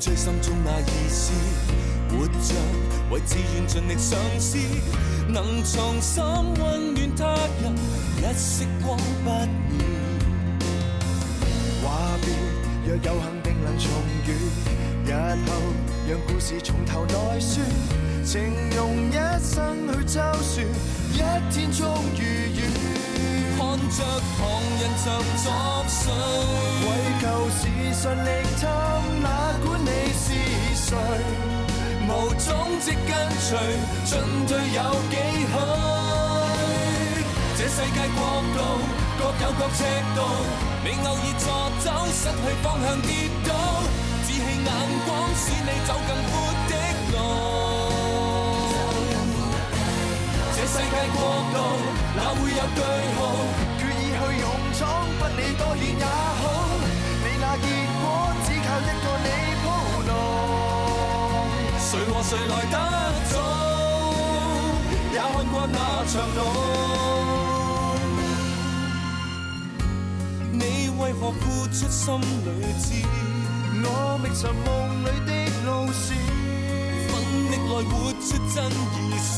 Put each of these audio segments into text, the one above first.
追心中那意思，活着為志願盡力嘗試，能重新溫暖他人，一息光不滅。話別若有幸定能重遇，日後讓故事從頭來說，情用一生去周旋，一天終如願。看着旁人像作祟，為求時順力探，哪管你是誰，無蹤跡跟隨，進退有幾許？這世界國度各有各尺度，你偶爾錯走，失去方向跌倒，志氣眼光使你走更闊的路。這世界國度哪會有句號？決意去勇闖，不理多遠也好。你那結果只靠一個你鋪路，誰和誰來得早，也看過那場路。你為何付出心裏知？我覓尋夢裏的路線，奮力來活出真意思。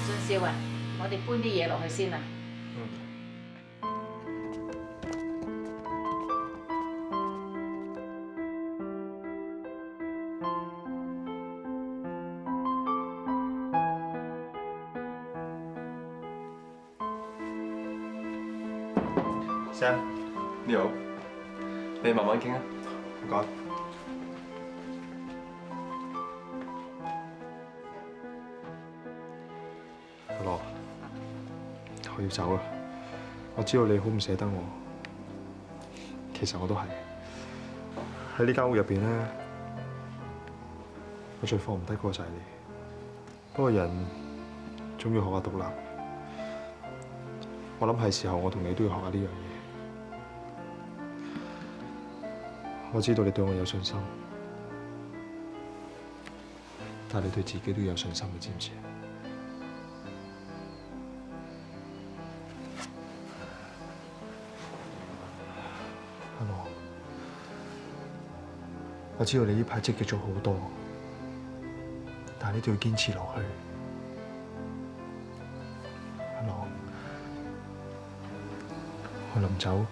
俊少啊，我哋搬啲嘢落去先啊。Sam，你好，你慢慢傾啊，唔該。阿樂，我要走啦。我知道你好唔捨得我，其實我都係。喺呢間屋入邊咧，我最放唔低嗰個就係你。不過人總要學下獨立，我諗係時候我同你都要學下呢樣嘢。我知道你對我有信心，但係你對自己都有信心，你知唔知？阿樂，我知道你呢排積極咗好多，但係你都要堅持落去。阿樂，我臨走，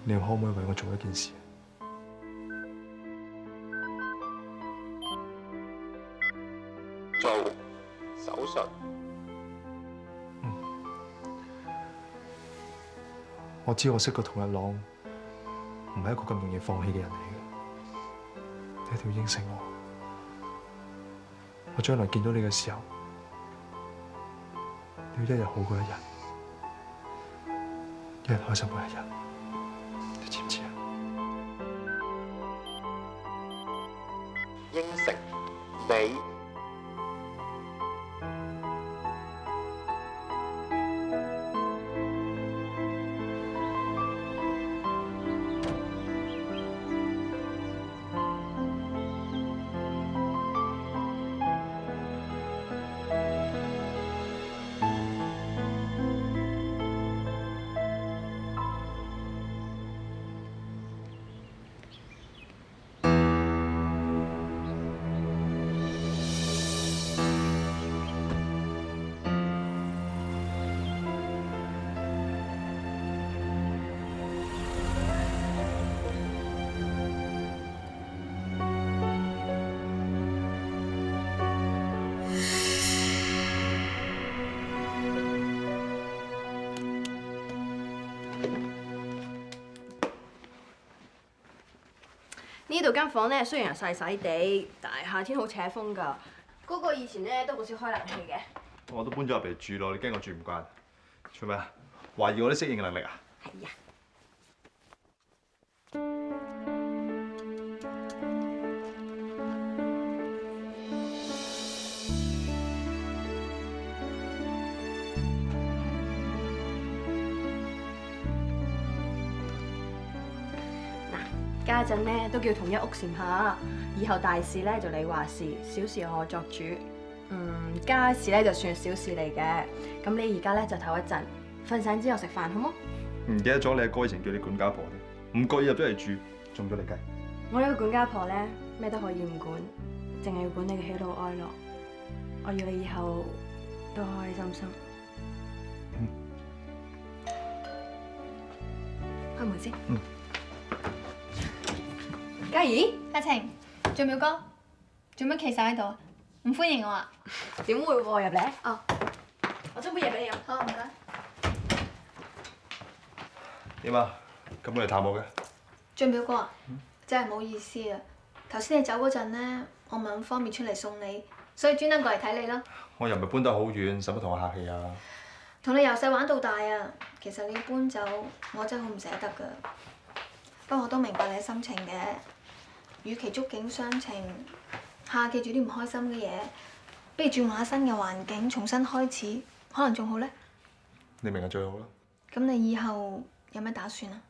你可唔可以為我做一件事？做手術。我知我識個同日朗唔係一個咁容易放棄嘅人嚟嘅，你一定要應承我。我將來見到你嘅時候，你要一日好過一日，一日開心過一日。你知唔知啊？應承你。呢度間房咧雖然細細地，但係夏天好扯風㗎。嗰個以前咧都好少開冷氣嘅。我都搬咗入嚟住咯，你驚我住唔慣？做咩啊？懷疑我啲適應能力啊？係啊。嗱，家家陣咧都叫同一屋檐下，以後大事咧就你話事，小事我作主。家事咧就算小事嚟嘅。咁你而家咧就唞一陣，瞓醒之後食飯好冇？唔記得咗你阿哥以前叫你管家婆添，唔覺意入咗嚟住，中咗你計。我呢個管家婆咧咩都可以唔管，淨係要管你嘅喜怒哀樂。我要你以後都開開心心。開門先。嘉怡，阿晴，俊淼哥，做乜企晒喺度啊？唔歡迎我啊？點會喎？入嚟。哦，我斟杯嘢俾你飲。好，唔該。點啊？咁你嚟探我嘅？俊淼哥啊，真係唔好意思啊！頭先你走嗰陣咧，我唔係咁方便出嚟送你，所以專登過嚟睇你咯。我又唔係搬得好遠，使乜同我客氣啊？同你由細玩到大啊，其實你要搬走，我真係好唔捨得㗎。不過我都明白你嘅心情嘅，與其觸景傷情，下記住啲唔開心嘅嘢，不如轉換下新嘅環境，重新開始，可能仲好咧。你明係最好啦。咁你以後有咩打算啊？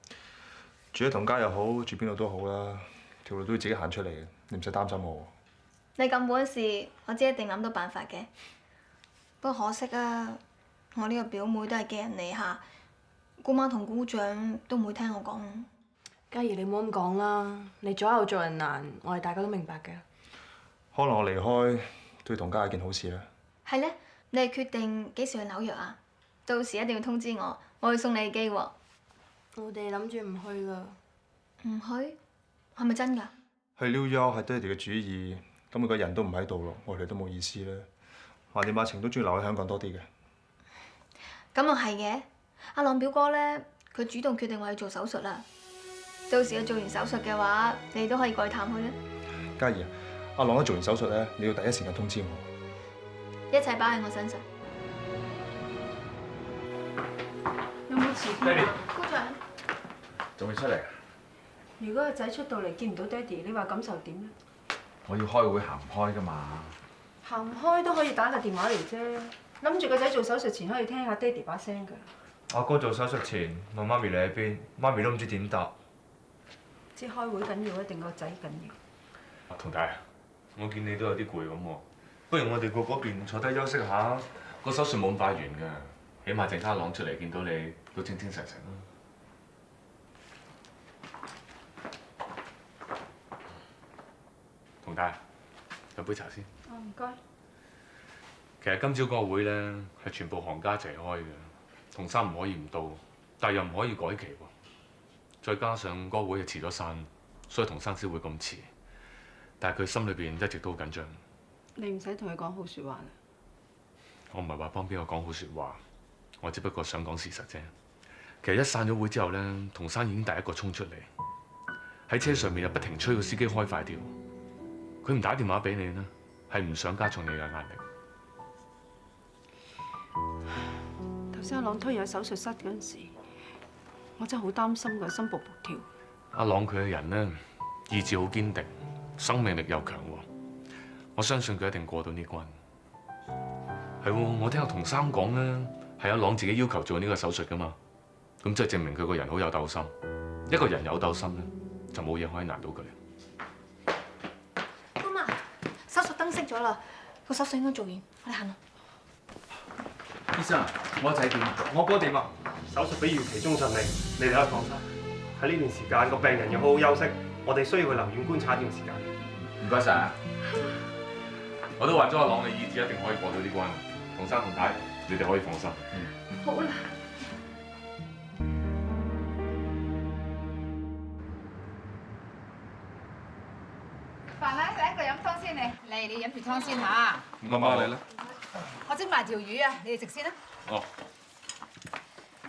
住喺同家又好，住邊度都好啦，條路都要自己行出嚟嘅，你唔使擔心我。你咁本事，我知一定諗到辦法嘅。不過可惜啊，我呢個表妹都係寄人籬下，姑媽同姑丈都唔會聽我講。嘉怡，你唔好咁講啦，你左右做人難，我哋大家都明白嘅。可能我離開對同家係件好事啦。係咧，你係決定幾時去紐約啊？到時一定要通知我，我會送你機喎。我哋諗住唔去啦。唔去？係咪真㗎？去 New York 係爹哋嘅主意，咁佢個人都唔喺度咯，我哋都冇意思啦。橫掂阿晴都中意留喺香港多啲嘅。咁又係嘅。阿朗表哥咧，佢主動決定話要做手術啦。到時佢做完手術嘅話，你都可以過去探佢啦。嘉怡啊，阿朗一做完手術咧，你要第一時間通知我。一切擺喺我身上。有冇遲啲啊？姑丈。仲未出嚟？如果個仔出到嚟見唔到爹哋，你話感受點咧？我要開會行唔開㗎嘛。行唔開都可以打個電話嚟啫。諗住個仔做手術前可以聽下爹哋把聲㗎。阿哥做手術前問媽咪你喺邊，媽咪都唔知點答。知開會緊要，一定個仔緊要。阿同大，我見你都有啲攰咁喎，不如我哋過嗰邊坐低休息下。個手術冇咁快完㗎，起碼陣間朗出嚟見到你都精精神神啦。同大，有杯茶先。哦，唔該。其實今朝嗰個會咧係全部行家一齊開嘅，同生唔可以唔到，但係又唔可以改期喎。再加上嗰個會又遲咗散，所以同生先會咁遲。但係佢心裏邊一直都好緊張。你唔使同佢講好説話啦。我唔係話幫邊個講好説話，我只不過想講事實啫。其實一散咗會之後咧，同生已經第一個衝出嚟，喺車上面又不停催個司機開快啲。佢唔打電話俾你咧，係唔想加重你嘅壓力。頭先阿朗推入手術室嗰陣時，我真係好擔心佢心卜卜跳。阿朗佢嘅人咧，意志好堅定，生命力又強喎。我相信佢一定過到呢關。係喎，我聽阿童生講咧，係阿朗自己要求做呢個手術噶嘛。咁即係證明佢個人好有鬥心。一個人有鬥心咧，就冇嘢可以難到佢。姑媽，手術燈熄咗啦，個手術應該做完，我哋行啦。醫生，我仔點？我哥點啊？手術比預期中順利，你哋可以放心。喺呢段時間，個病人要好好休息，我哋需要去留院觀察一段時間。唔該晒啊！我都話咗阿朗嘅意志一定可以過到呢關。同生同太，你哋可以放心。好啦。飯啦，第一個飲湯先你。你飲住湯先嚇。媽媽你咧？我蒸埋條魚啊，你哋食先啦。哦。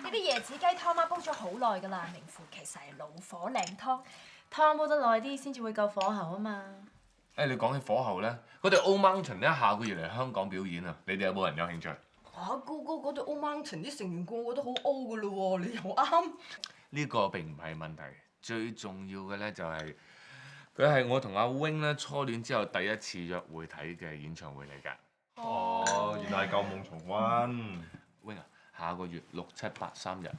呢啲椰子雞湯媽煲咗好耐㗎啦，名副其實係老火靚湯。湯煲得耐啲先至會夠火候啊嘛。你講起火候咧，嗰隊 Old Mountain 咧下個月嚟香港表演啊，你哋有冇人有興趣？哥哥嗰隊 Old Mountain 啲成員個個都好 O 㗎咯喎，你又啱。呢個並唔係問題，最重要嘅咧就係佢係我同阿 Wing 咧初戀之後第一次約會睇嘅演唱會嚟㗎。哦，原來係舊夢重溫。 Wing 啊，下個月6、7、8、3日，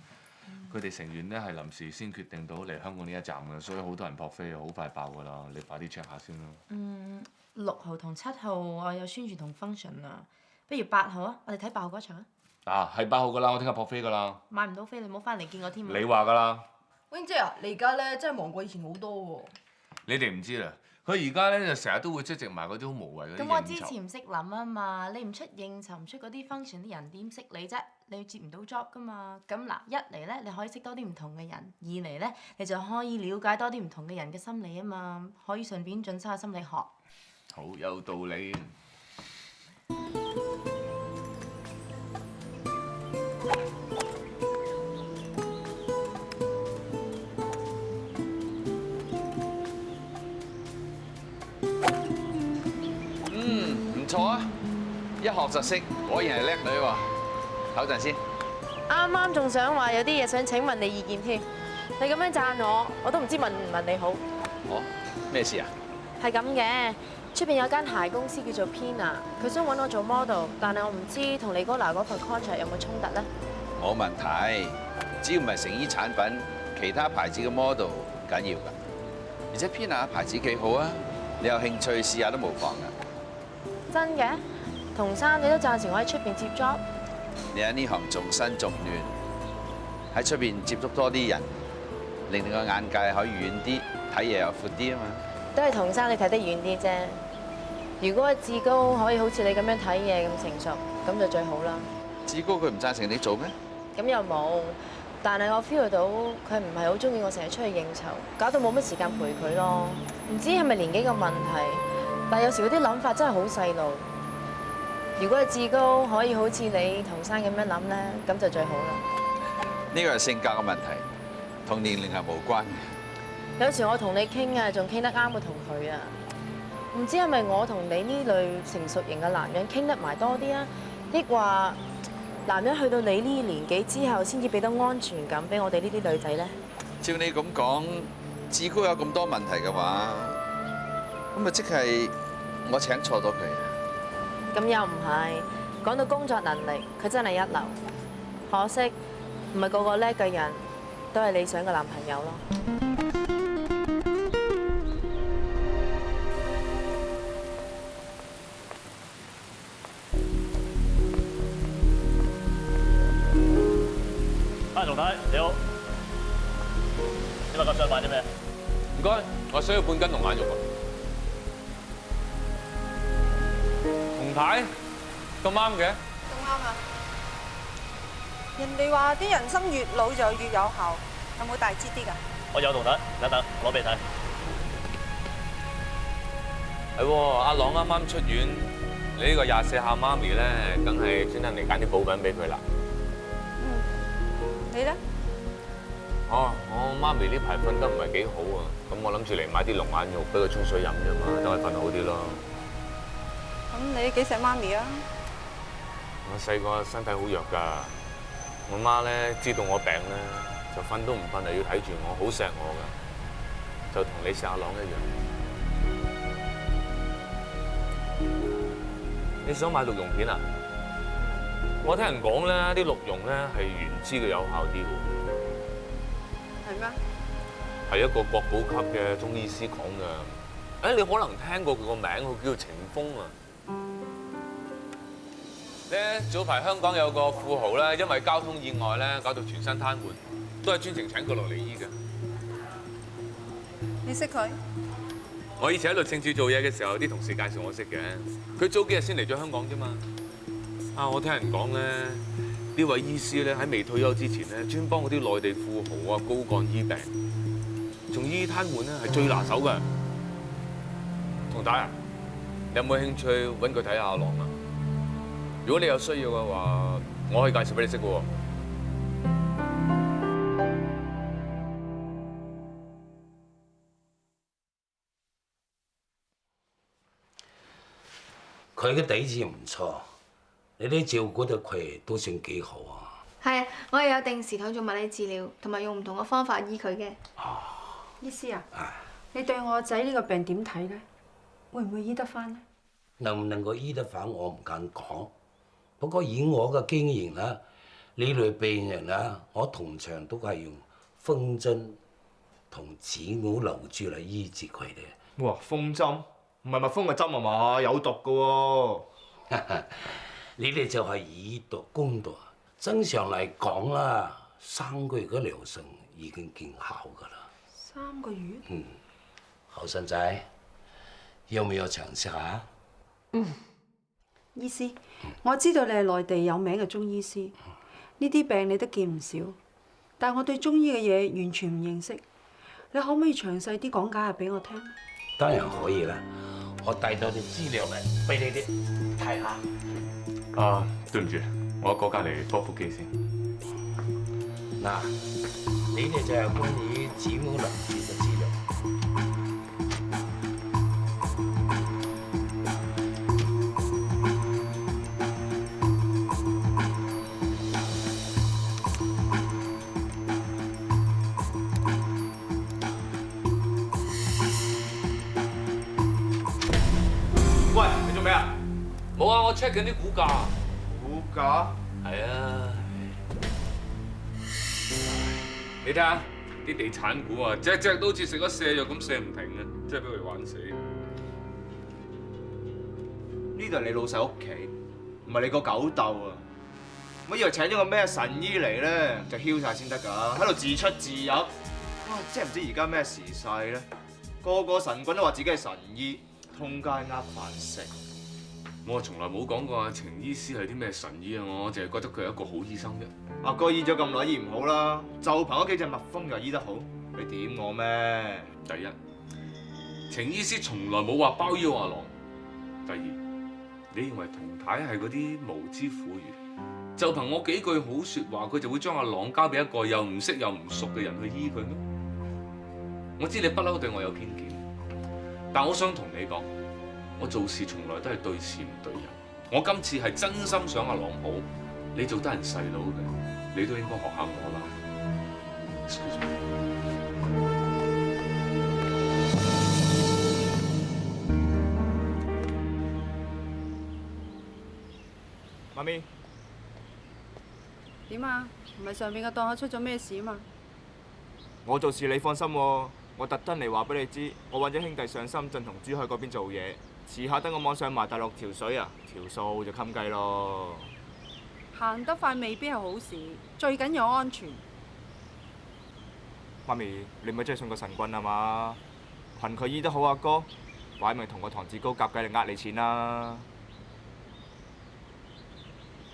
佢哋成員咧係臨時先決定到嚟香港呢一站嘅，所以好多人撲飛啊，好快爆㗎啦！你快啲 check 下先啦。 6號同7號我有宣傳同 function 啊，不如8號啊，我哋睇8號嗰場啊。係8號㗎啦，我聽日撲飛㗎啦。買唔到飛，你唔好翻嚟見我添啊。你話㗎啦。Wing 姐啊，你而家咧真係忙過以前好多喎。你哋唔知啦，佢而家咧就成日都會出席埋嗰啲好無謂嗰啲應酬。咁我之前唔識諗啊嘛，你唔出應酬，唔出嗰啲 function，啲人點識你啫？你接唔到 job 噶嘛？咁嗱，一嚟咧你可以識多啲唔同嘅人，二嚟咧你就可以了解多啲唔同嘅人嘅心理啊嘛，可以順便進修下心理學。好有道理。唔錯啊！一學就識，果然係叻女喎。唞陣先。啱啱仲想話有啲嘢想請問你意見添，你咁樣讚我都唔知問唔問你好。哦，咩事啊？係咁嘅，出邊有間鞋公司叫做 Pina， 佢想揾我做 model， 但係我唔知同你哥拿嗰份 contract 有冇衝突咧？冇問題，只要唔係成衣產品，其他牌子嘅 model 唔緊要㗎。而且 Pina 牌子幾好啊，你有興趣試下都無妨㗎。真嘅？同生你都贊成我喺出邊接 job？你喺呢行仲新仲亂，喺出邊接觸多啲人，令你個眼界可以遠啲，睇嘢又闊啲啊嘛。都係同生你睇得遠啲啫。如果志高可以好似你咁樣睇嘢咁成熟，咁就最好啦。志高佢唔贊成你做咩？咁又冇，但係我 feel 到佢唔係好中意我成日出去應酬，搞到冇乜時間陪佢咯。唔知係咪年紀嘅問題，但係有時嗰啲諗法真係好細路。如果係志高可以好似你同生咁樣諗咧，咁就最好啦。呢個係性格嘅問題，同年齡係無關嘅。有時我同你傾啊，仲傾得啱過同佢啊。唔知係咪我同你呢類成熟型嘅男人傾得埋多啲啊？抑或男人去到你呢年紀之後，先至俾到安全感俾我哋呢啲女仔咧？照你咁講，志高有咁多問題嘅話，咁咪即係我請錯咗佢。咁又唔係，講到工作能力，佢真係一流。可惜唔係個個叻嘅人都係理想嘅男朋友咯。龍太你好，你話咁想買啲咩？唔該，我需要半斤龍眼肉喎。洪太，咁啱嘅。咁啱啊！人哋話啲人參越老就越有效，有冇大支啲㗎？我有龍太，等等攞俾你睇。係喎，阿朗啱啱出院，你呢個24孝媽咪咧，梗係專登嚟揀啲補品俾佢啦。你咧？哦，我媽咪呢排瞓得唔係幾好啊，咁我諗住嚟買啲龍眼肉俾佢沖水飲啫嘛，等佢瞓好啲咯。咁你幾錫媽咪啊？我細個身體好弱㗎，我媽咧知道我病咧，就瞓都唔瞓，就要睇住我，好錫我㗎，就同你錫阿朗一樣。你想買鹿茸片啊？我聽人講咧，啲鹿茸咧係原汁嘅有效啲喎。係咩？係一個國寶級嘅中醫師講㗎。誒，你可能聽過佢個名，佢叫程峰啊。咧早排香港有個富豪咧，因為交通意外咧，搞到全身癱瘓，都係專程請佢落嚟醫嘅。你識佢？我以前喺律政處做嘢嘅時候，啲同事介紹我識嘅。佢早幾日先嚟咗香港啫嘛。啊！我聽人講咧，呢位醫師咧喺未退休之前咧，專幫嗰啲內地富豪啊高幹醫病，仲醫癱瘓咧係最拿手㗎。同大啊，你有冇興趣揾佢睇下阿朗啊？如果你有需要嘅話，我可以介紹俾你識嘅喎。佢嘅底子唔錯。你啲照顧到佢都算幾好啊！係啊，我又有定時同佢做物理治療，同埋用唔同嘅方法醫佢嘅。醫師啊，你對我仔呢個病點睇咧？會唔會醫得翻咧？能唔能夠醫得翻，我唔敢講。不過以我嘅經驗啦，呢類病人啊，我通常都係用風針同子午流珠嚟醫治佢哋。哇！風針唔係蜜蜂嘅針啊嘛，有毒㗎喎。你哋就係以毒攻毒。正常嚟講啦，3個月嘅療程已經見效㗎啦。3個月？後生仔，要唔要嘗試下？醫師，我知道你係內地有名嘅中醫師，呢啲病你都見唔少，但我對中醫嘅嘢完全唔認識，你可唔可以詳細啲講解下俾我聽？當然可以啦，我帶到啲資料嚟俾你哋睇下。啊，對唔住，我過隔離幫腹肌先。嗱，你哋就係關於子午流珠嘅資料。喂，你做咩啊？冇啊，我 check 緊啲股價。股價？係啊。你睇下啲地產股啊，隻隻都好似食咗瀉藥咁瀉唔停啊，真係俾佢哋玩死。呢度係你老細屋企，唔係你個狗竇啊！我以為請咗個咩神醫嚟咧，就囂晒先得㗎，喺度自出自入。哇！真係唔知而家咩時勢咧，個個神棍都話自己係神醫，通街呃飯食。我從來冇講過阿程醫師係啲咩神醫啊，我淨係覺得佢係一個好醫生啫。阿哥醫咗咁耐醫唔好啦，就憑嗰幾隻蜜蜂又醫得好，你點我咩？第一，程醫師從來冇話包養阿郎。第二，你認為童太係嗰啲無知婦孺，就憑我幾句好説話，佢就會將阿郎交俾一個又唔識又唔熟嘅人去醫佢咩？我知你不嬲對我有偏見，但我想同你講，我做事從來都係對事唔對人。我今次係真心想阿郎好，你做得人細佬嘅，你都應該學下我啦。Excuse me。媽咪，點啊？唔係上面嘅檔口出咗咩事啊嘛？我做事你放心喎，我特登嚟話俾你知，我揾咗兄弟上深圳同珠海嗰邊做嘢，遲下等我網上埋大陸條水啊，條數就襟計咯。行得快未必係好事，最緊要安全。媽咪，你咪真係信個神棍啊嘛？憑佢醫得好阿哥，擺明同個唐志高夾計嚟呃你錢啦。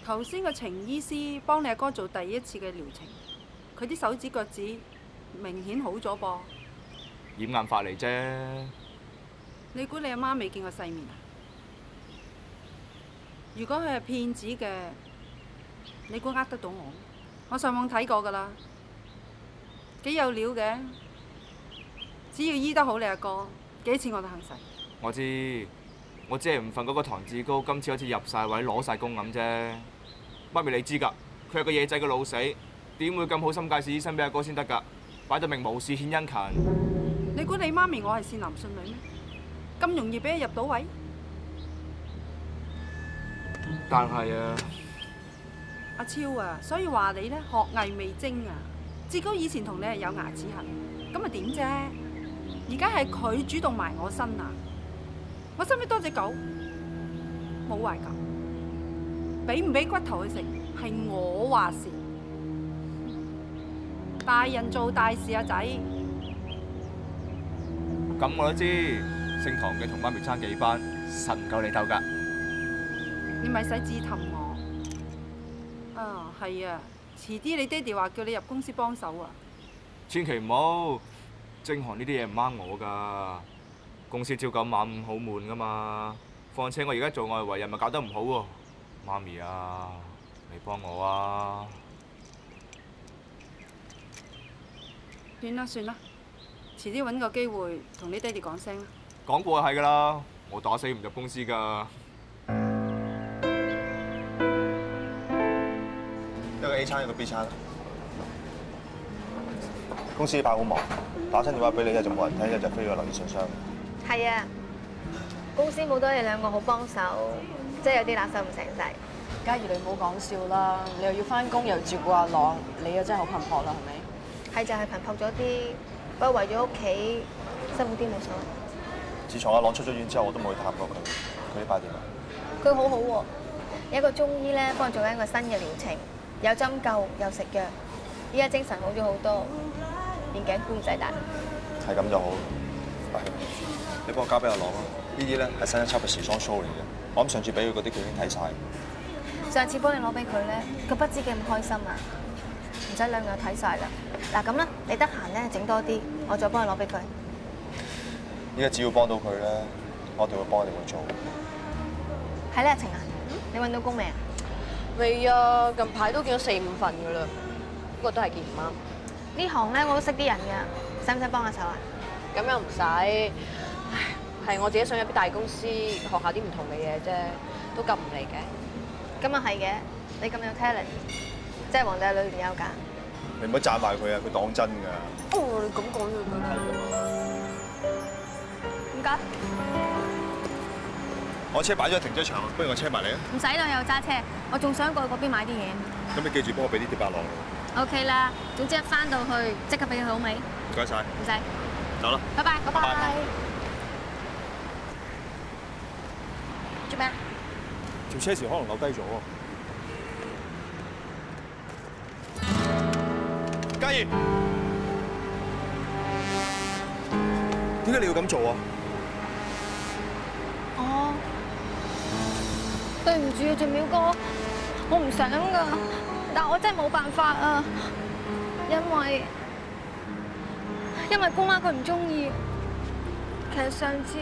頭先個程醫師幫你阿哥做第一次嘅療程，佢啲手指腳趾明顯好咗噃。掩眼法嚟啫。你估你阿媽未見過世面啊？如果佢係騙子嘅，你估呃得到我？我上網睇過㗎啦，幾有料嘅。只要醫得好你阿哥，幾錢我都肯使。我知，我只係唔忿嗰個唐志高今次好似入晒位攞晒工咁啫。媽咪你知㗎，佢係個野仔嘅老死，點會咁好心介紹醫生俾阿哥先得㗎？擺到明無事獻殷勤。你估你媽咪我係善男信女咩？咁容易俾佢入到位？但係啊，阿超啊，所以話你咧學藝未精啊。志高以前同你係有牙齒痕，咁咪點啫？而家係佢主動埋我身啊！我使唔使多隻狗？冇壞狗，俾唔俾骨頭佢食係我話事。大人做大事啊，仔。咁我都知，姓唐嘅同媽咪爭幾班，實唔夠你鬥㗎。你咪使自氹我。啊，係啊，遲啲你爹哋話叫你入公司幫手啊。千祈唔好，精行呢啲嘢唔啱我㗎。公司朝9晚5好悶㗎嘛。況且我而家做外圍人咪搞得唔好喎。媽咪啊，你幫我啊！算啦算啦，遲啲揾個機會同你爹哋講聲啦。講過係㗎啦，我打死唔入公司㗎。一個 A 餐，一個 B 餐。公司呢排好忙，打親電話俾你，一就冇人聽，一就飛咗留言信箱。係啊，公司冇多你兩個好幫手，真係有啲拿手唔成勢。嘉怡，你唔好講笑啦！你又要翻工，又要照顧阿朗，你又真係好頻撲啦，係咪？係就係頻撲咗啲，不過為咗屋企辛苦啲冇所謂。自從阿朗出咗院之後，我都冇去探過佢。佢呢排點啊？佢好好喎，有一個中醫咧幫佢做緊一個新嘅療程，有針灸有食藥，依家精神好咗好多，眼鏡箍唔使戴。係咁就好。喂，你幫我交俾阿朗啦。呢啲咧係新一輯嘅時裝 show 嚟嘅，我諗上次俾佢嗰啲佢已經睇晒。上次幫你攞俾佢咧，佢不知幾咁開心啊！唔使兩日睇晒啦。嗱咁啦，你得閒咧整多啲，我再幫你攞俾佢。依家只要幫到佢咧，我哋會幫你去做。係咧，晴啊，你揾到工未啊？未啊，近排都見咗4、5份噶啦，不過都係見唔啱。呢行咧我都識啲人㗎，使唔使幫下手啊？咁又唔使，唉，係我自己想入啲大公司學下啲唔同嘅嘢啫，都夾唔嚟嘅。咁啊係嘅，你咁有 talent，真係皇帝女唔憂㗎。你唔好讚埋佢啊，佢當真㗎。哦，你咁講咗佢啦。點解？我車擺咗喺停車場，不如我車埋你啊。唔使啦，又揸車，我仲想過去嗰邊買啲嘢。咁你記住幫我俾啲碟阿朗。OK 啦，總之一翻到去即刻俾佢好未？唔該晒。唔使。走啦。拜拜。拜拜。做咩啊？條車匙可能留低咗喎。嘉怡，點解你要咁做啊？對唔住啊，俊淼哥，我唔想㗎，但我真係冇辦法啊，因為姑媽佢唔中意。其實上次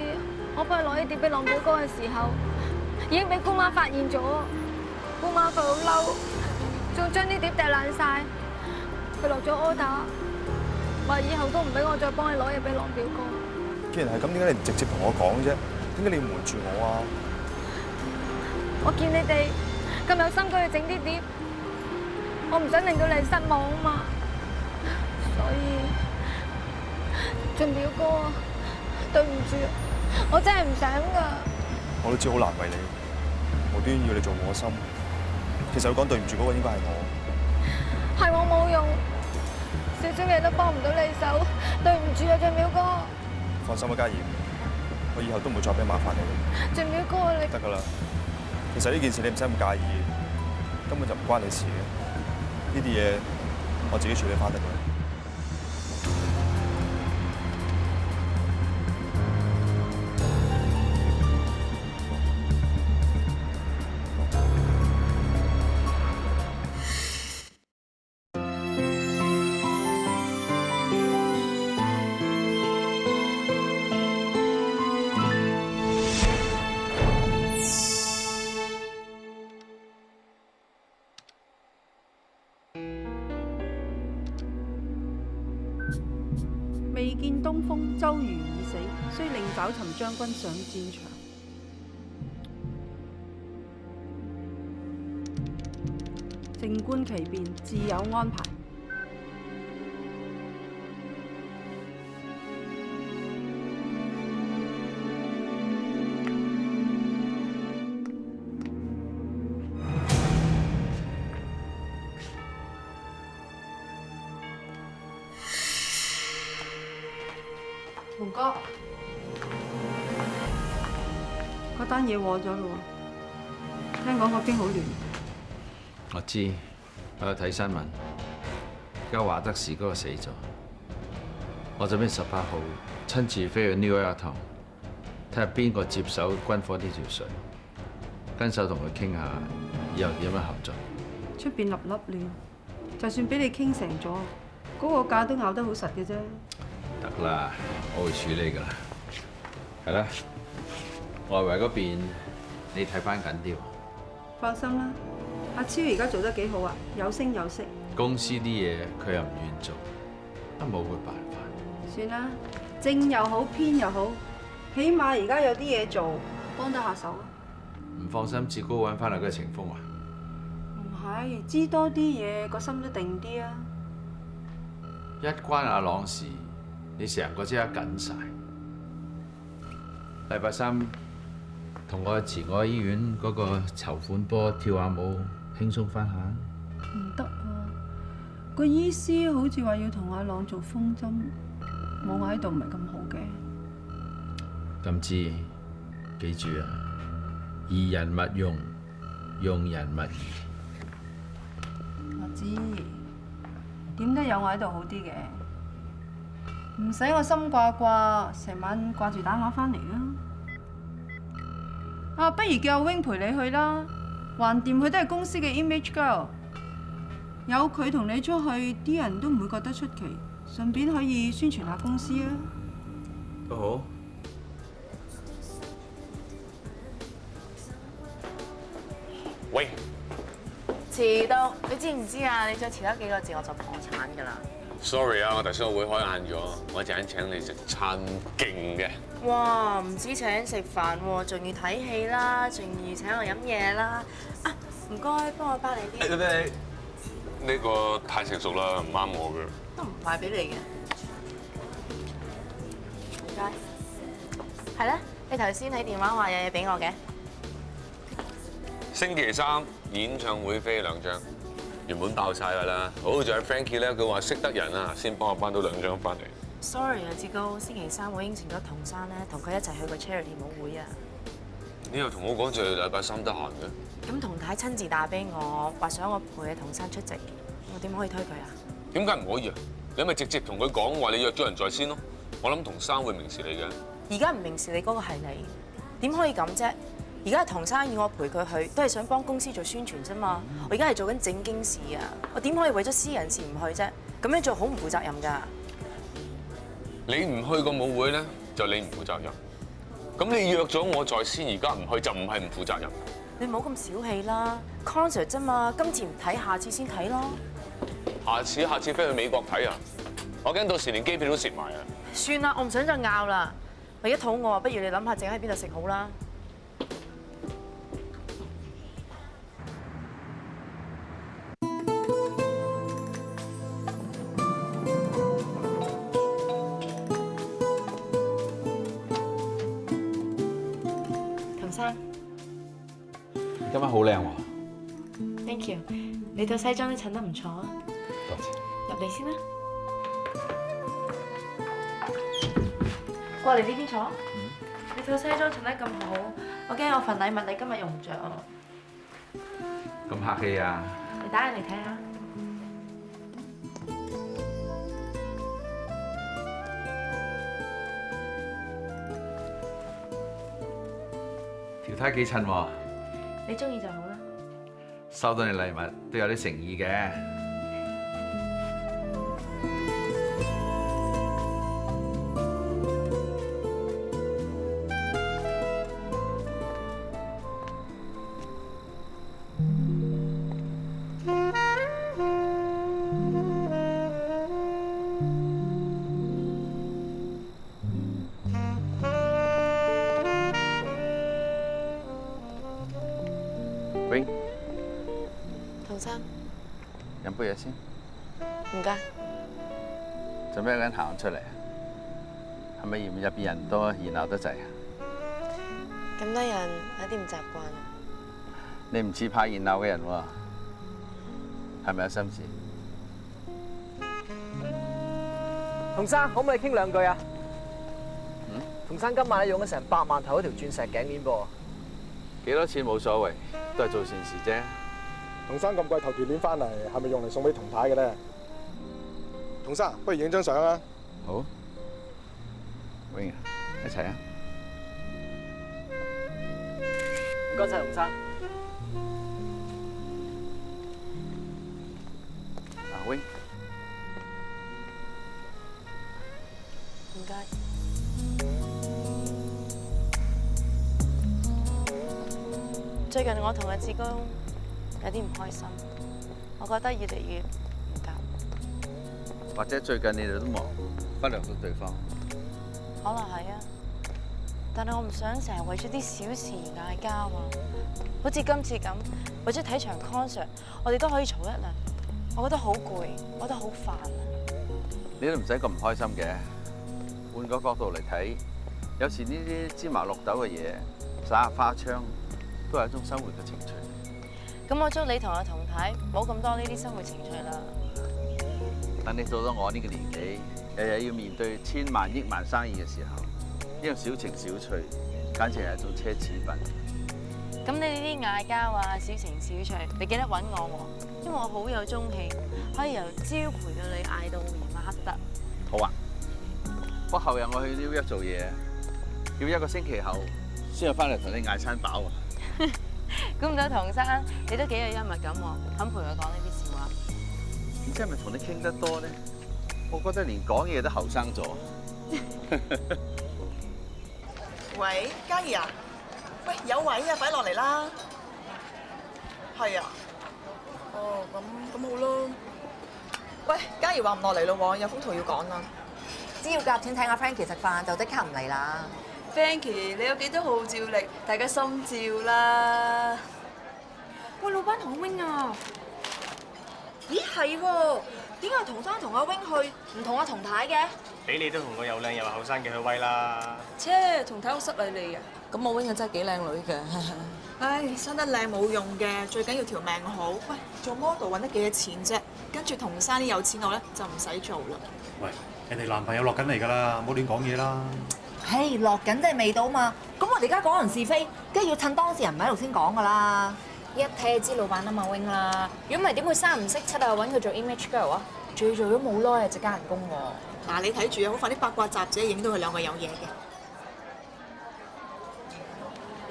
我幫佢攞啲碟俾朗表哥嘅時候，已經俾姑媽發現咗，姑媽佢好嬲，仲將啲碟掟爛晒，佢落咗 order，話以後都唔俾我再幫佢攞嘢俾朗表哥。既然係咁，點解你唔直接同我講啫？點解你要瞞住我啊？我見你哋咁有心去整啲碟，我唔想令到你失望啊嘛，所以俊淼哥，對唔住，我真係唔想㗎。我都知好難為你，無端要你做我心。其實佢講對唔住嗰個應該係我。係我冇用，少少嘢都幫唔到你手，對唔住啊，俊淼哥。放心啊，嘉怡，我以後都唔會再俾麻煩你。俊淼哥，你得㗎啦。其實呢件事你唔使咁介意，根本就唔關你事嘅。呢啲嘢我自己處理翻得㗎啦。未見東風，周瑜已死，須另找尋將軍上戰場。靜觀其變，自有安排。龍哥，嗰單嘢禍咗咯喎，聽講嗰邊好亂。我知，我有睇新聞，而家華德士嗰個死咗，我準備18號親自飛去 New York 一趟，睇下邊個接手軍火呢條水，跟手同佢傾下以後點樣合作。出邊粒粒亂，就算俾你傾成咗，嗰個價都咬得好實嘅啫。得啦，我會處理㗎啦。係啦，外圍嗰邊你睇翻緊啲喎。放心啦，阿超而家做得幾好啊，有聲有色。公司啲嘢佢又唔願做，都冇佢辦法。算啦，正又好，偏又好，起碼而家有啲嘢做，幫得下手啊。唔放心，至高揾翻嚟嗰個情風啊？唔係，知多啲嘢，個心都定啲啊。一關阿朗事，你成個即刻緊晒。禮拜3同我去慈愛醫院嗰個籌款波跳下舞，輕鬆翻下。唔得啊！個醫師好似話要同阿朗做風針，冇我喺度唔係咁好嘅。咁知記住啊，義人勿用，用人勿義。我知，點都有我喺度好啲嘅，唔使我心掛掛，成晚掛住打電話翻嚟啦。啊，不如叫阿 wing 陪你去啦，橫掂佢都係公司嘅 image girl， 有佢同你出去，啲人都唔會覺得出奇，順便可以宣傳下公司啊。都好。喂，遲到，你知唔知啊？你再遲多幾個字我就破產㗎啦。 sorry 啊，我頭先個會開晏咗，我陣間請你食餐勁嘅。哇！唔止請食飯喎，仲要睇戲啦，仲要請我飲嘢啦。啊，唔該，幫我包你啲。呢個太成熟啦，唔啱我嘅。都唔買俾你嘅。唔該。係咧，你頭先喺電話話有嘢俾我嘅。星期三演唱會飛2張，原本爆晒㗎啦。好在 Frankie 咧，佢話識得人啊，先幫我搬到2張翻嚟。Sorry 啊，志高，星期三我應承咗童生咧，同佢一齊去個 charity 舞會啊。你又同我講住禮拜三得閒嘅。咁童太親自打俾我，話想我陪童生出席，我點可以推佢啊？點解唔可以啊？你咪直接同佢講話，你約咗人在先咯。我諗童生會明示你嘅。而家唔明示你嗰個係你，點可以咁啫？而家係童生要我陪佢去，都係想幫公司做宣傳啫嘛。我而家係做緊正經事啊，我點可以為咗私人事唔去啫？咁樣做好唔負責任㗎。你唔去個舞會咧，就你唔負責任。咁你約咗我在先，而家唔去就唔係唔負責任。你唔好咁小氣啦 ，concert 啫嘛，今次唔睇，下次先睇咯。下次飛去美國睇啊！我驚到時連機票都蝕埋啊！算啦，我唔想再拗啦。我而家肚餓啊，不如你諗下，淨喺邊度食好啦。童生，今晚好靚喎。Thank you， 你套西裝都襯得唔錯啊。多謝。入嚟先啦。過嚟呢邊坐。你套西裝襯得咁好，我驚我份禮物你今日用唔着啊。咁客氣啊！你打人嚟睇下。條呔幾襯喎。你中意就好啦。收到你禮物都有啲誠意嘅。Wing，童生，飲杯嘢先。唔該。做咩一個人行出嚟啊？係咪嫌入邊人多熱鬧得滯啊？咁多人有啲唔習慣啊。你唔似怕熱鬧嘅人喎，係咪有心事？童生，可唔可以傾兩句啊？童生今晚咧用咗成8萬頭一條鑽石頸鏈噃。幾多錢冇所謂，都係做善事啫。童生咁貴頭條鏈翻嚟，係咪用嚟送俾童太嘅咧？童生，不如影張相啊！好，Wing，一齊啊！唔該晒，童生。Wing，唔該。最近我同阿志高有啲唔開心，我覺得越嚟越唔夾。或者最近你哋都忙，忽略咗對方。可能係啊，但係我唔想成日為咗啲小事而嗌交啊！好似今次咁，為咗睇場 concert， 我哋都可以嘈一輪，我覺得好攰，我覺得好煩啊！你都唔使咁唔開心嘅，換個角度嚟睇，有時呢啲芝麻綠豆嘅嘢，耍下花槍都係一種生活嘅情趣。咁我祝你同阿童太冇咁多呢啲生活情趣啦。等你到咗我呢個年紀，日日要面對千萬億萬生意嘅時候，呢種小情小趣，簡直係一種奢侈品。咁你呢啲嗌交啊、小情小趣，你記得揾我喎，因為我好有中氣，可以由朝陪到你嗌到夜晚黑得。好啊！不過後日我去紐約做嘢，要1個星期後先有翻嚟同你嗌餐飽啊！估唔到童生你都幾有幽默感喎，肯陪我講呢啲笑話。唔知係咪同你傾得多咧？我覺得連講嘢都後生咗。喂，嘉怡啊！喂，有位啊，快落嚟啦！係啊。哦，咁好咯。喂，嘉怡話唔落嚟咯喎，有幅圖要趕啦。只要夾錢請阿 Frankie 食飯，就即刻唔嚟啦。Frankie，你有幾多號召力？大家心照啦。喂，老闆同阿 wing 啊！咦係喎，點解童生同阿 wing 去，唔同阿童太嘅？俾你都同個又靚又後生嘅去威啦。切，童太好失禮你啊！咁我 wing 真係幾靚女嘅。唉，生得靚冇用嘅，最緊要條命好。喂，做 model 揾得幾多錢啫？跟住童生啲有錢佬咧就唔使做啦。喂，人哋男朋友落緊嚟㗎啦，唔好亂講嘢啦。嘿，落緊即係未到嘛。咁我哋而家講人是非，梗係要趁當事人唔喺度先講㗎啦。一睇就知老闆諗阿 wing 啦，如果唔係點會三唔識七啊揾佢做 image girl 啊？仲要做咗冇耐就加人工喎。嗱，你睇住啊，好快啲八卦雜誌影到佢兩個有嘢嘅。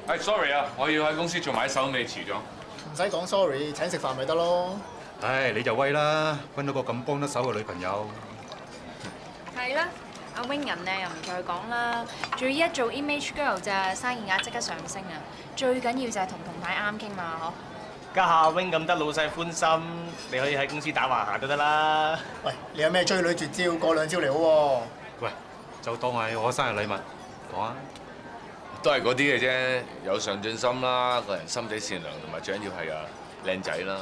係 sorry 啊，我要喺公司做埋手尾，遲咗。唔使講 sorry，請食飯咪得咯。唉，你就威啦，揾到個咁幫得手嘅女朋友。係啦，阿 wing 人咧又唔再講啦，仲要一做 image girl 咋，生意額即刻上升啊！最緊要就係同童太啱傾嘛，嗬。家下 wing 咁得老細歡心，你可以喺公司打橫行都得啦。喂，你有咩追女絕招？過兩招嚟好喎。喂，就當係我生日禮物，講啊。都係嗰啲嘅啫，有上進心啦，個人心地善良，同埋最緊要係靚仔啦。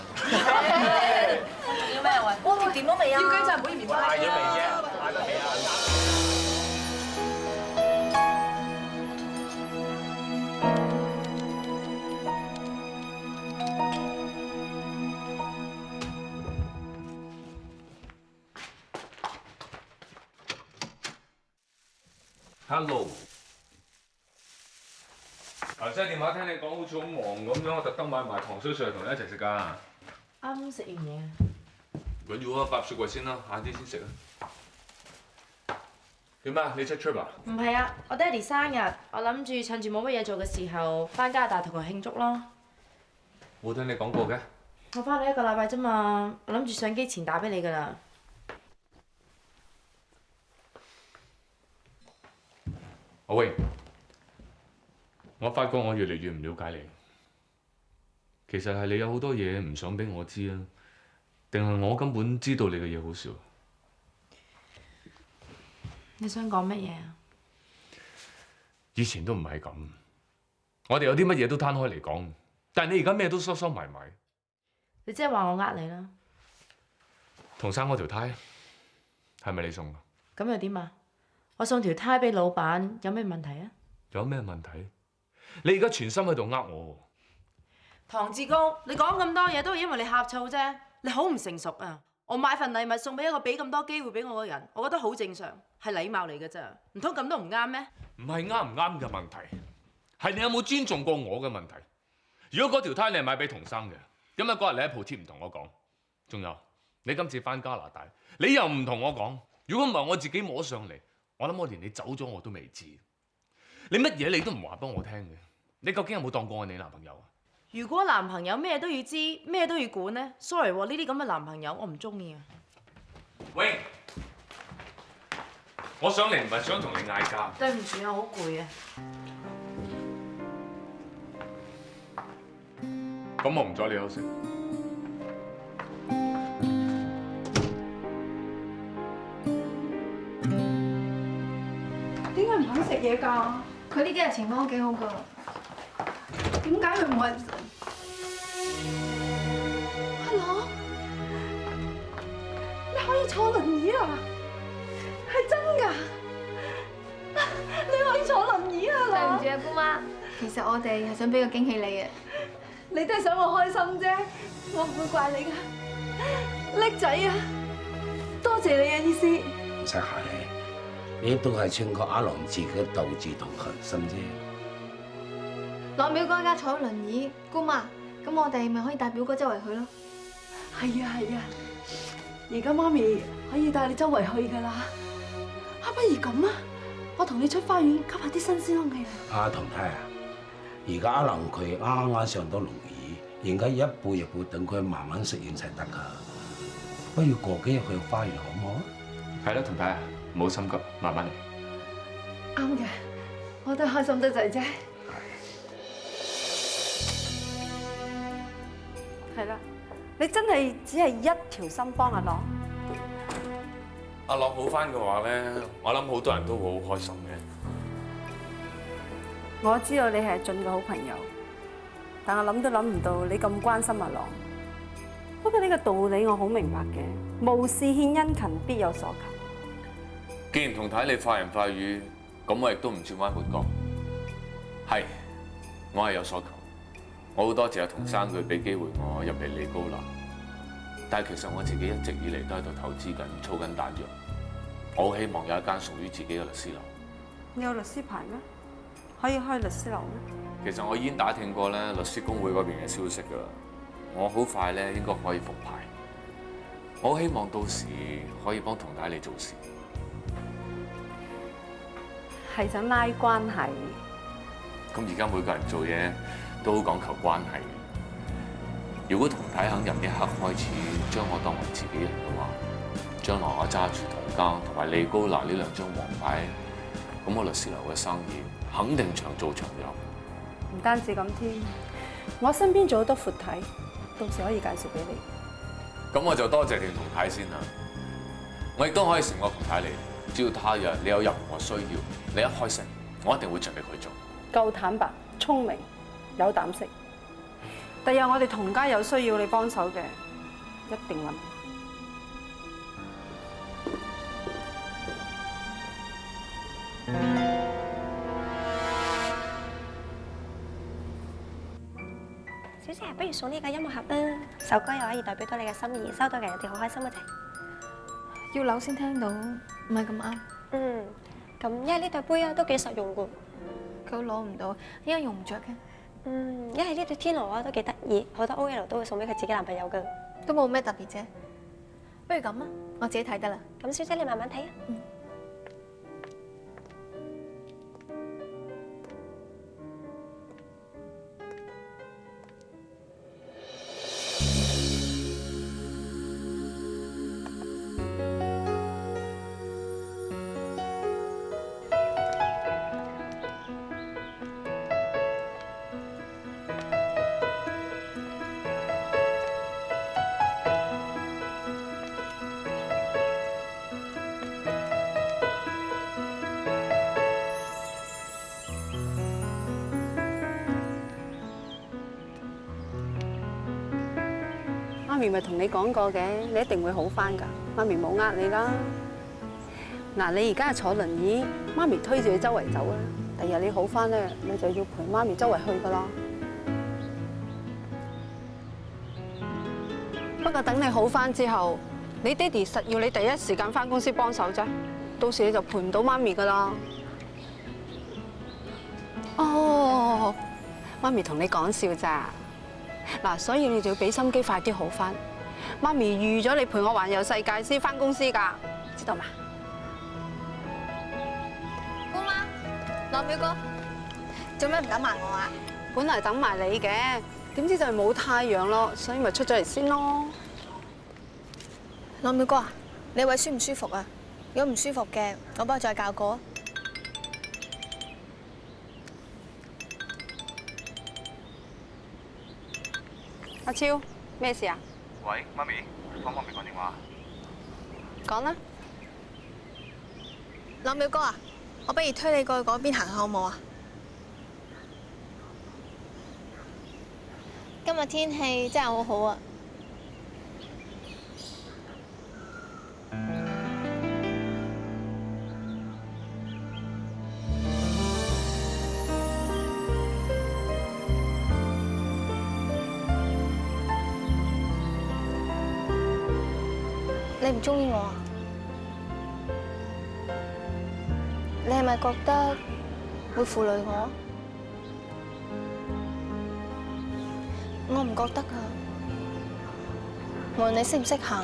要咩喂？煲碟點都未啊？要雞就唔好要麵包。嗌咗未啫？嗌咗未啊？Hello。頭先電話聽你講好似好忙咁樣，我特登買埋糖水上嚟同你一齊食㗎。啱食完嘢。緊要啊，擺雪櫃先啦，晏啲先食啊。點啊？你出 trip 啊？唔係啊，我爹哋生日，我諗住趁住冇乜嘢做嘅時候，翻加拿大同佢慶祝咯。冇聽你講過嘅。我翻嚟1個禮拜啫嘛，我諗住上機前打俾你㗎啦。阿 wing。我發覺我越嚟越唔了解你，其實係你有好多嘢唔想俾我知啊，定係我根本知道你嘅嘢好少？你想講乜嘢啊？以前都唔係咁，我哋有啲乜嘢都攤開嚟講，但係你而家咩都收收埋埋。你即係話我呃你啦？童生嗰條呔係咪你送㗎？咁又點啊？我送條呔俾老闆，有咩問題啊？有咩問題？你而家全心喺度呃我。唐志高，你講咁多嘢都係因為你呷醋啫，你好唔成熟啊！我買份禮物送俾一個俾咁多機會俾我嘅人，我覺得好正常，係禮貌嚟嘅咋，唔通咁都唔啱咩？唔係啱唔啱嘅問題，係你有冇尊重過我嘅問題。如果嗰條呔你係買俾童生嘅，咁啊嗰日你喺鋪貼唔同我講，仲有你今次返加拿大，你又唔同我講。如果唔係我自己摸上嚟，我諗我連你走咗我都未知。你乜嘢你都唔話俾我聽嘅，你究竟有冇當過我你男朋友啊？如果男朋友咩都要知，咩都要管呢 ？Sorry 喎，呢啲咁嘅男朋友我唔中意啊。喂，我上嚟唔係想同你嗌交。對唔住啊，好攰啊。咁我唔阻你休息。點解唔肯食嘢㗎？佢呢幾日情況幾好㗎。點解佢唔係？Hello， 你可以坐輪椅啊？係真㗎？你可以坐輪椅啊？對唔住啊，姑媽。其實我哋係想俾個驚喜你嘅。你都係想我開心啫，我唔會怪你噶。叻仔啊，多謝你嘅意思。唔使客氣，呢都係稱過阿郎自己嘅鬥志同恒心啫。朗表哥而家坐喺輪椅，姑媽，咁我哋咪可以帶表哥周圍去咯。係啊，而家媽咪可以帶你周圍去噶啦。不如咁啊，我同你出花園吸下啲新鮮空氣啊。阿唐太啊，而家阿郎佢啱啱上到輪椅，應該一步一步等佢慢慢適應才得噶。不如過幾日去花園好唔好啊？係啦，唐太啊，唔好心急，慢慢嚟。啱嘅，我都開心得滯啫。係啦，你真係只係一條心幫阿朗。阿樂好翻嘅話咧，我諗好多人都會好開心嘅。我知道你係俊嘅好朋友，但我諗都諗唔到你咁關心阿朗。不過呢個道理我好明白嘅，無事獻殷勤，必有所求。既然同太你快人快語，咁我亦都唔轉彎抹角。係，我係有所求。我好多謝阿童生佢俾機會我入嚟理高樓，但係其實我自己一直以嚟都喺度投資緊、儲緊彈藥。我好希望有一間屬於自己嘅律師樓。你有律師牌咩？可以開律師樓咩？其實我已經打聽過咧律師公會嗰邊嘅消息㗎啦，我好快咧應該可以復牌。我好希望到時可以幫童太你做事。係想拉關係。咁而家每個人做嘢都好講求關係嘅。如果童太肯由呢一刻開始將我當為自己人嘅話，將來我揸住童家同埋利高拿呢兩張黃牌，咁我律師樓嘅生意肯定長做長有。唔單止咁添，我身邊仲有好多闊體，到時可以介紹俾你。咁我就多謝你童太先啦。我亦都可以承諾童太你，只要他日你有任何需要，你一開聲，我一定會盡力去做。夠坦白、聰明、有膽識。第日我哋童家有需要你幫手嘅，一定揾。小姐，不如送呢個音樂盒啦，首歌又可以代表到你嘅心意，收到嘅人一定好開心嘅啫。要扭先聽到，唔係咁啱。咁因為呢對杯啊都幾實用噶。佢攞唔到，應該用唔着嘅。因為呢對天鵝啊都幾得意，好多 OL 都會送俾佢自己男朋友噶。都冇咩特別啫。不如咁啊，我自己睇得啦。咁小姐你慢慢睇啊。媽咪咪同你講過嘅，你一定會好翻㗎。媽咪冇呃你啦。嗱，你而家係坐輪椅，媽咪推住你周圍走啦。第日你好翻咧，你就要陪媽咪周圍去㗎啦。不過等你好翻之後，你爹哋實要你第一時間翻公司幫手啫。到時你就陪唔到媽咪㗎啦。哦，媽咪同你講笑咋？嗱，所以你就要俾心機，快啲好翻。媽咪預咗你陪我環遊世界先翻公司㗎，知道嘛？姑媽，朗表哥，做咩唔等埋我啊？本嚟等埋你嘅，點知就係冇太陽咯，所以咪出咗嚟先咯。朗表哥啊，你位舒唔舒服啊？如果唔舒服嘅，我幫你再教過啊。阿超，咩事啊？喂，媽咪，幫媽咪講電話。講啦。朗表哥啊，我不如推你過去嗰邊行下好唔好啊？今日天氣真係好好啊！你唔中意我啊？你係咪覺得會負累我？我唔覺得㗎，無論你識唔識行，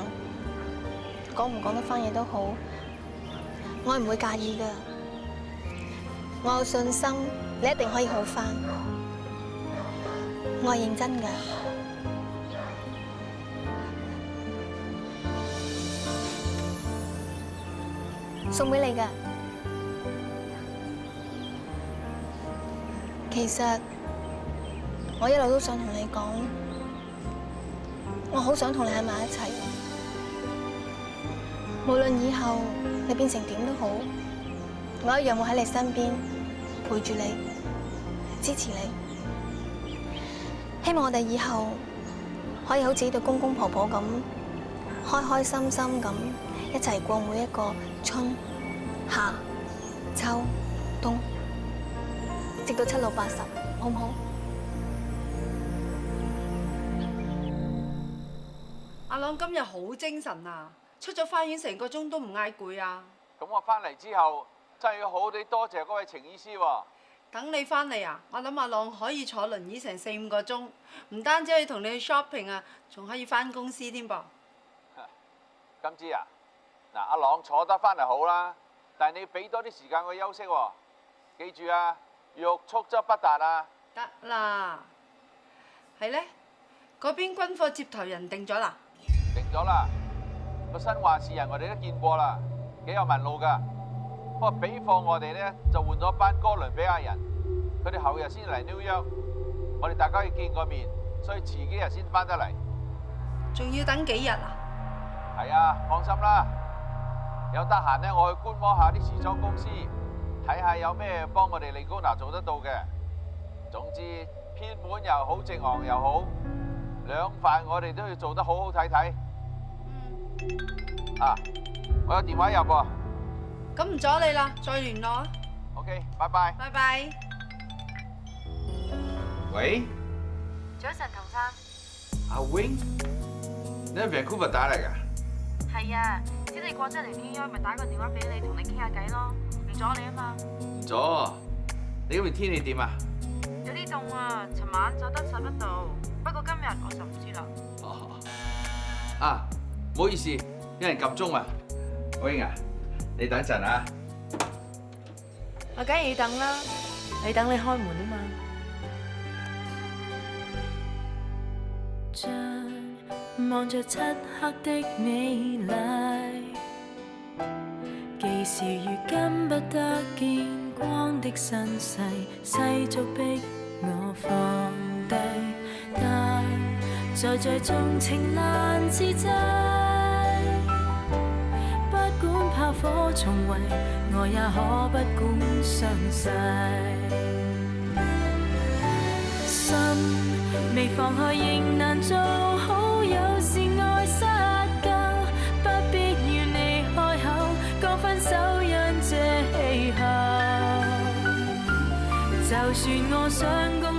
講唔講得返嘢都好，我係唔會介意㗎。我有信心，你一定可以好返。我係認真㗎。送俾你㗎。其實我一路都想同你講，我好想同你喺埋一齊。無論以後你變成點都好，我一樣會喺你身邊陪住你，支持你。希望我哋以後可以好似呢對公公婆婆咁，開開心心咁一齊過每一個春、夏、秋、冬，直到7老80，好唔好？阿朗今日好精神啊！出咗花園成個鐘都唔嗌攰啊！咁我翻嚟之後，真係要好好地多謝嗰位程醫師喎。等你翻嚟啊！我諗阿朗可以坐輪椅成4、5個鐘，唔單止可以同你去 shopping 啊，仲可以翻公司添噃。金枝啊，嗱，阿朗坐得翻嚟好啦，但係你要俾多啲時間佢休息喎。記住啊，欲速則不達啊！得啦，係咧，嗰邊軍貨接頭人定咗啦？定咗啦，個新話事人我哋都見過啦，幾有文路㗎。不過比貨我哋咧就換咗班哥倫比亞人，佢哋後日先嚟紐約，我哋大家要見個面，所以遲幾日先翻得嚟。仲要等幾日啊？係啊，放心啦，有得閒咧我去觀摩下啲時裝公司，睇下有咩幫我哋利高拿做得到嘅。總之偏門又好，直行又好，兩塊我哋都要做得好好睇睇。啊，我有電話入喎。咁唔阻你啦，再聯絡啊。OK，拜拜。拜拜。喂，早晨，童生。阿 Wing，你係 Vancouver 打嚟㗎？係啊，知你過咗嚟紐約，咪打個電話俾你，同你傾下偈咯，唔阻你啊嘛。唔阻。你嗰邊天氣點啊？有啲凍啊，尋晚就得11度，不過今日我就唔知啦。啊，唔好意思，有人撳鐘啊。Wing啊，你等陣啊。我梗係要等啦，你等你開門啊嘛。望着漆黑的美麗，既是如今不得見光的身世，世俗逼我放低，但在眾情難自制。不管炮火重圍，我也可不管傷勢。心未放開，仍難做好。有時愛失救，不必要你開口講分手，因這氣候。就算我想共